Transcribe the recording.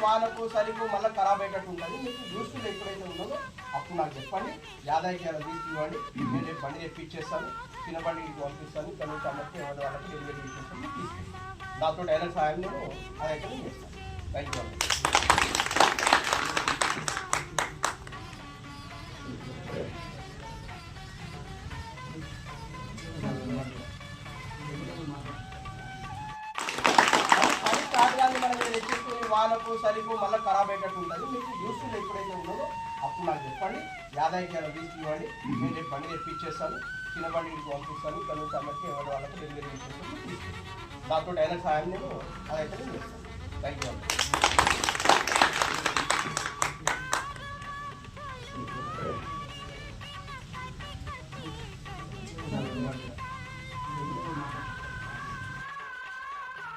వానకు సరికు మళ్ళీ ఖరాబ్ అయ్యేటట్టు ఉంటుంది. మీకు యూస్ఫుల్ ఎప్పుడైతే ఉందో అప్పుడు నాకు చెప్పండి, యాదాయికి అలా తీసుకువ్వండి. నేను రేపు బండి తెప్పించేస్తాను, చిన్న బండికి పంపిస్తాను. ఇక్కడ నుంచి అమ్మకి ఎవరి వాళ్ళకి డెలివరీ ఇచ్చేస్తాను, తీసుకెళ్తాను. నాతో అయిన సాయం నేను అదైతే నేను చేస్తాను. Thank you. వానకు సరికు మళ్ళీ ఖరాబ్ అయ్యేటట్టు ఉంటుంది. మీకు యూస్ఫుల్ ఎప్పుడైతే ఉందో అప్పుడు నాకు చెప్పండి, యాదాయికి అలా తీసుకువ్వండి. నేను రేపు బండి తెప్పించేస్తాను, చిన్న బండికి పంపిస్తాను. ఇక్కడ నుంచి అమ్మకి ఎవరి వాళ్ళకి డెలివరీ ఇచ్చేస్తాను, తీసుకెళ్తాను. నాతో అయిన సాయం నేను అదైతే నేను చేస్తాను. Thank you.